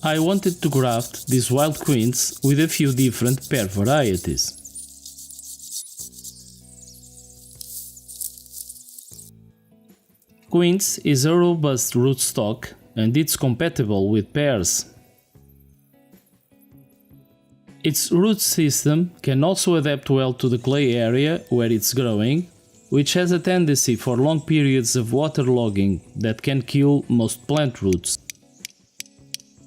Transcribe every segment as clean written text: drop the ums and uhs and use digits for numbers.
I wanted to graft these wild quince with a few different pear varieties. Quince is a robust rootstock and it's compatible with pears. Its root system can also adapt well to the clay area where it's growing, which has a tendency for long periods of waterlogging that can kill most plant roots.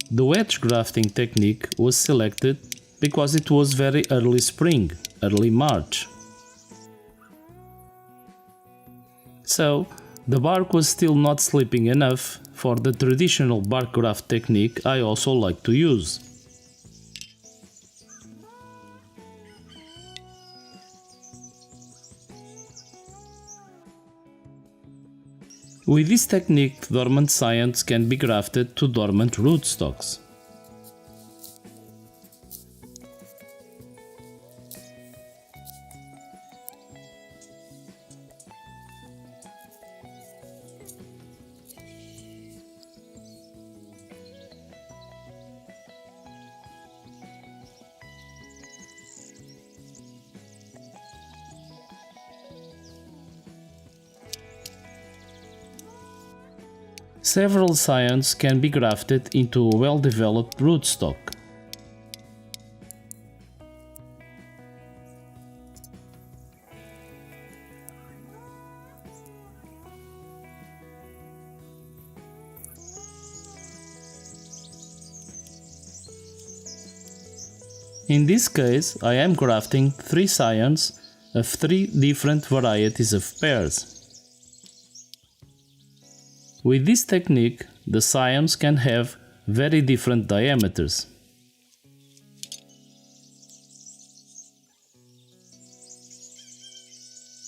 The wedge grafting technique was selected because it was very early spring, early March. So, the bark was still not sleeping enough for the traditional bark graft technique I also like to use. With this technique, dormant scions can be grafted to dormant rootstocks. Several scions can be grafted into a well-developed rootstock. In this case, I am grafting 3 scions of 3 different varieties of pears. With this technique, the scions can have very different diameters.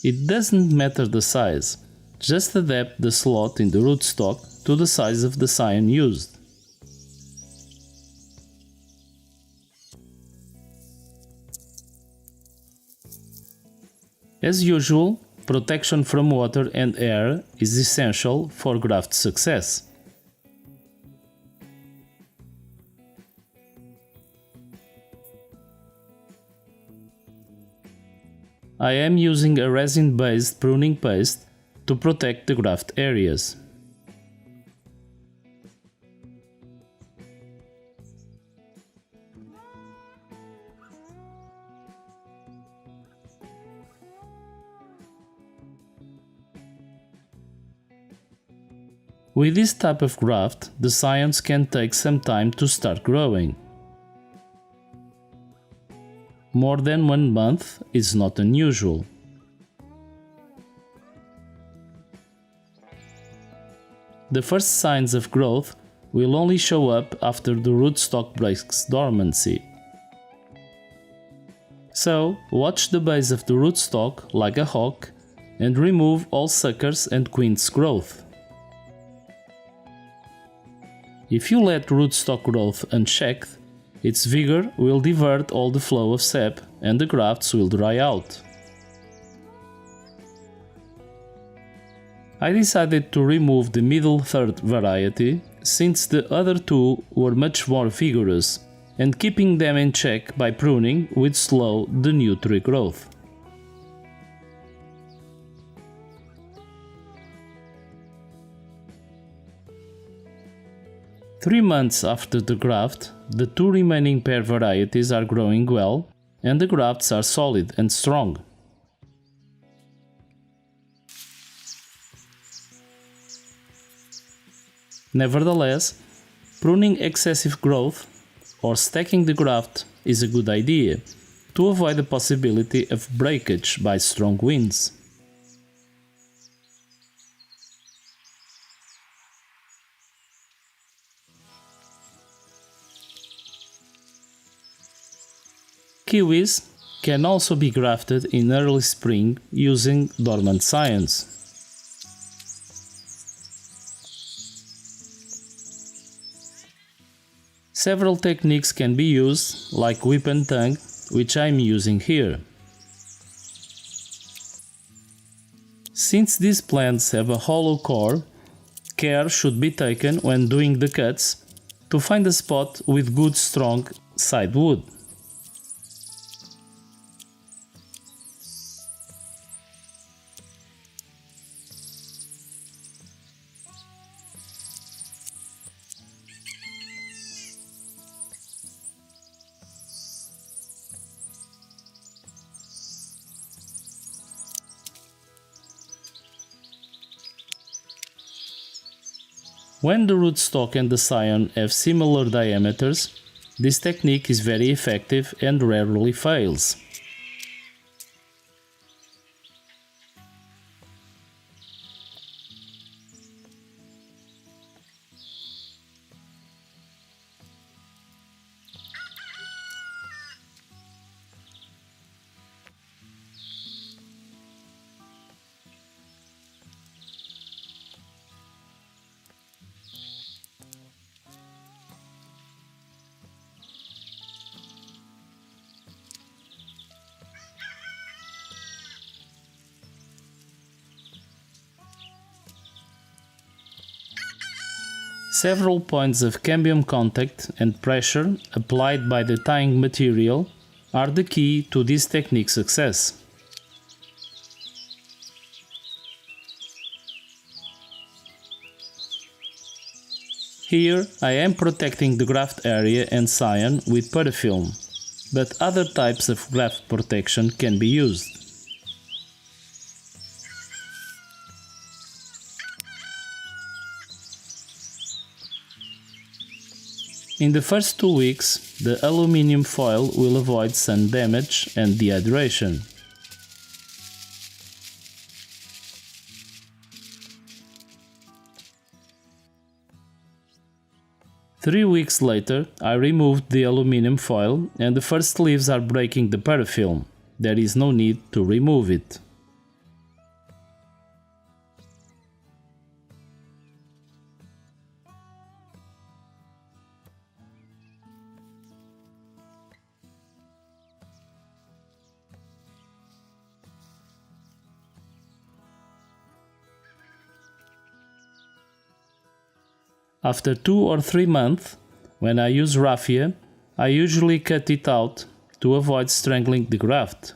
It doesn't matter the size, just adapt the slot in the rootstock to the size of the scion used. As usual, protection from water and air is essential for graft success. I am using a resin-based pruning paste to protect the graft areas. With this type of graft, the scions can take some time to start growing. More than 1 month is not unusual. The first signs of growth will only show up after the rootstock breaks dormancy. So, watch the base of the rootstock like a hawk and remove all suckers and quince growth. If you let rootstock growth unchecked, its vigor will divert all the flow of sap and the grafts will dry out. I decided to remove the middle third variety since the other 2 were much more vigorous, and keeping them in check by pruning would slow the new tree growth. Three months after the graft, the 2 remaining pear varieties are growing well and the grafts are solid and strong. Nevertheless, pruning excessive growth or stacking the graft is a good idea to avoid the possibility of breakage by strong winds. Kiwis can also be grafted in early spring using dormant scions. Several techniques can be used, like whip and tongue, which I am using here. Since these plants have a hollow core, care should be taken when doing the cuts to find a spot with good strong side wood. When the rootstock and the scion have similar diameters, this technique is very effective and rarely fails. Several points of cambium contact and pressure applied by the tying material are the key to this technique's success. Here I am protecting the graft area and scion with parafilm, but other types of graft protection can be used. In the first 2 weeks, the aluminium foil will avoid sun damage and dehydration. Three weeks later, I removed the aluminium foil and the first leaves are breaking the parafilm. There is no need to remove it. After 2 or 3 months, when I use raffia, I usually cut it out to avoid strangling the graft.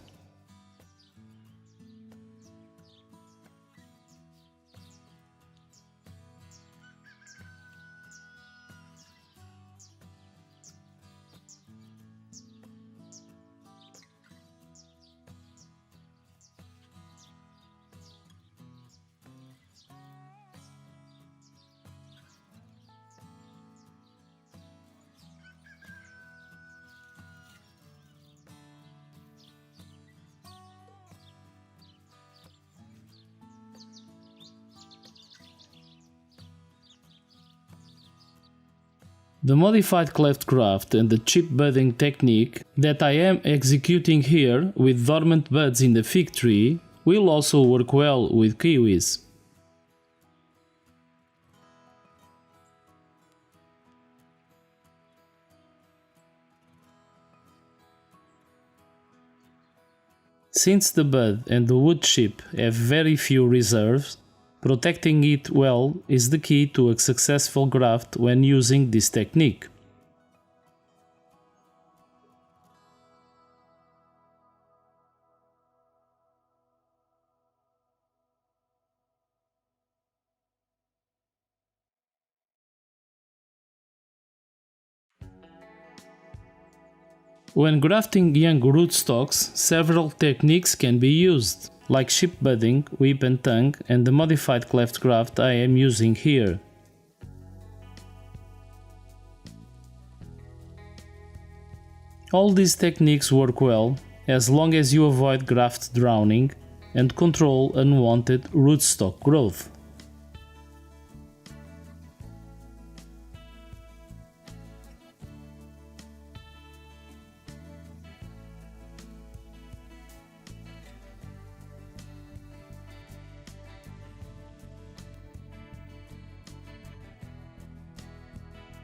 The modified cleft graft and the chip budding technique that I am executing here with dormant buds in the fig tree will also work well with kiwis. Since the bud and the wood chip have very few reserves, protecting it well is the key to a successful graft when using this technique. When grafting young rootstocks, several techniques can be used, like ship budding, whip and tongue, and the modified cleft graft I am using here. All these techniques work well as long as you avoid graft drowning and control unwanted rootstock growth.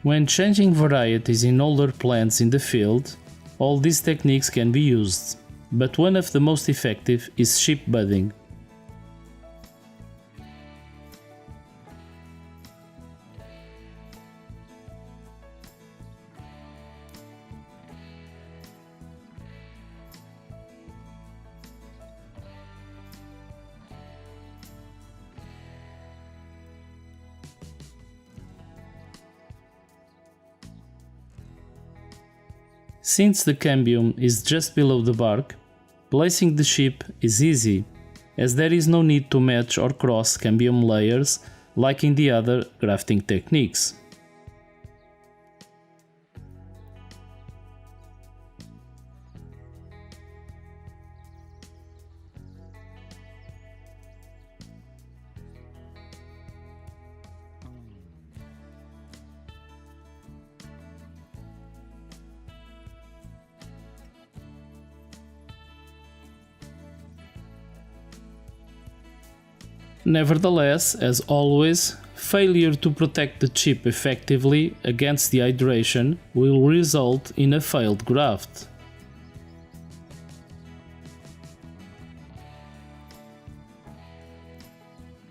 When changing varieties in older plants in the field, all these techniques can be used, but one of the most effective is ship budding. Since the cambium is just below the bark, placing the chip is easy, as there is no need to match or cross cambium layers like in the other grafting techniques. Nevertheless, as always, failure to protect the chip effectively against dehydration will result in a failed graft.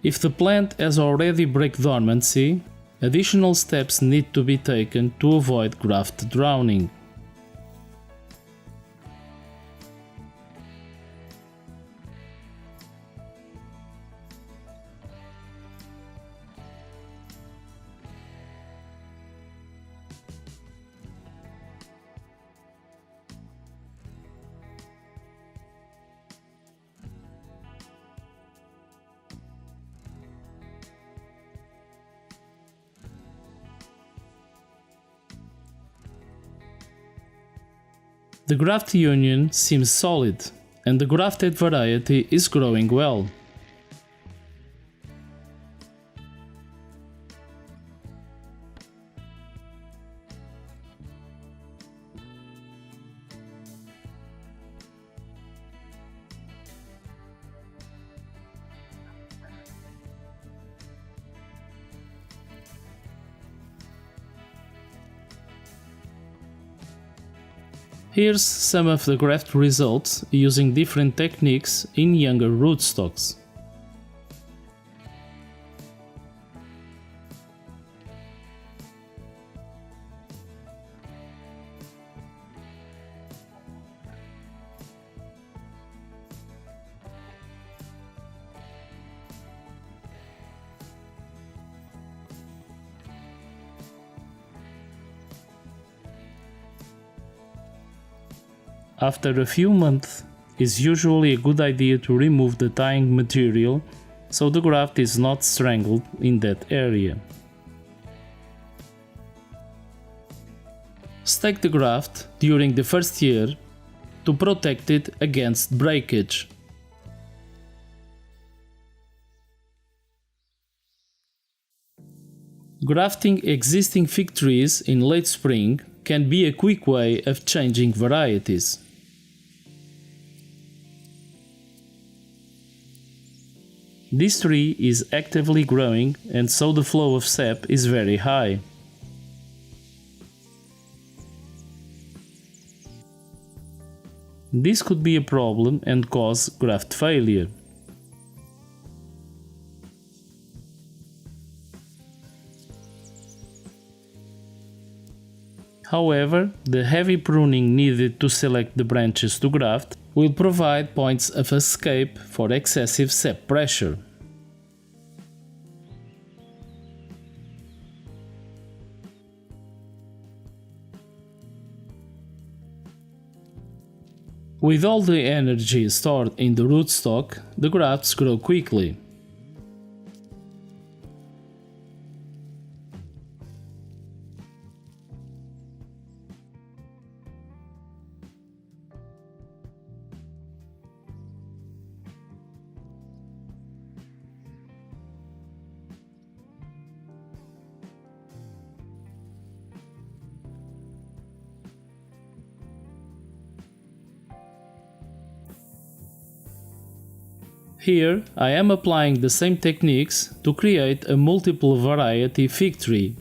If the plant has already break dormancy, additional steps need to be taken to avoid graft drowning. The graft union seems solid, and the grafted variety is growing well. Here's some of the graft results using different techniques in younger rootstocks. After a few months, it's usually a good idea to remove the tying material so the graft is not strangled in that area. Stake the graft during the first year to protect it against breakage. Grafting existing fig trees in late spring can be a quick way of changing varieties. This tree is actively growing, and so the flow of sap is very high. This could be a problem and cause graft failure. However, the heavy pruning needed to select the branches to graft will provide points of escape for excessive sap pressure. With all the energy stored in the rootstock, the grafts grow quickly. Here I am applying the same techniques to create a multiple variety fig tree.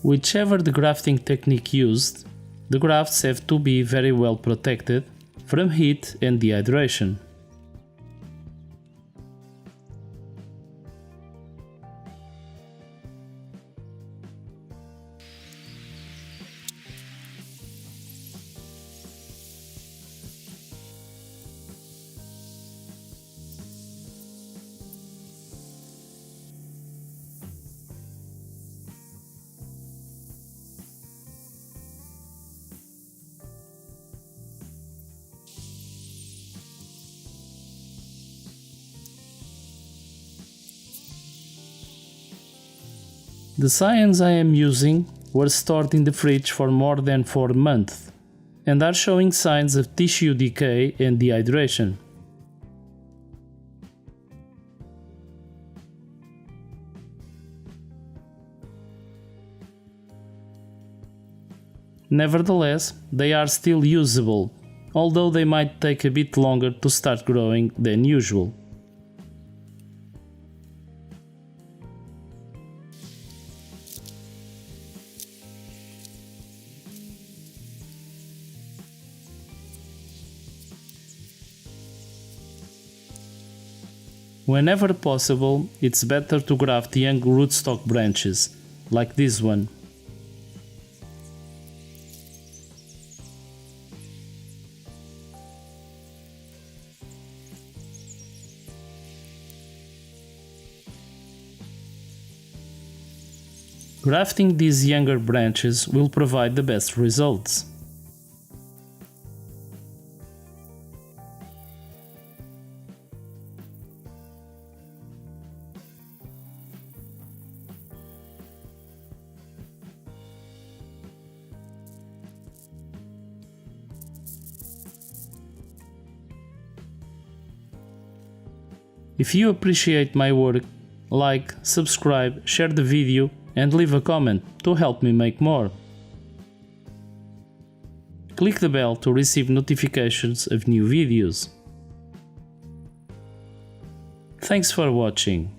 Whichever the grafting technique used, the grafts have to be very well protected from heat and dehydration. The scions I am using were stored in the fridge for more than 4 months and are showing signs of tissue decay and dehydration. Nevertheless, they are still usable, although they might take a bit longer to start growing than usual. Whenever possible, it's better to graft young rootstock branches, like this one. Grafting these younger branches will provide the best results. If you appreciate my work, like, subscribe, share the video and leave a comment to help me make more. Click the bell to receive notifications of new videos. Thanks for watching.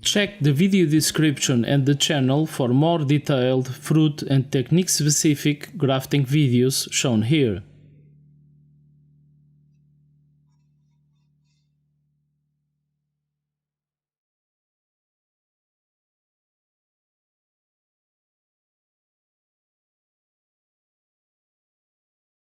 Check the video description and the channel for more detailed fruit and technique specific grafting videos shown here.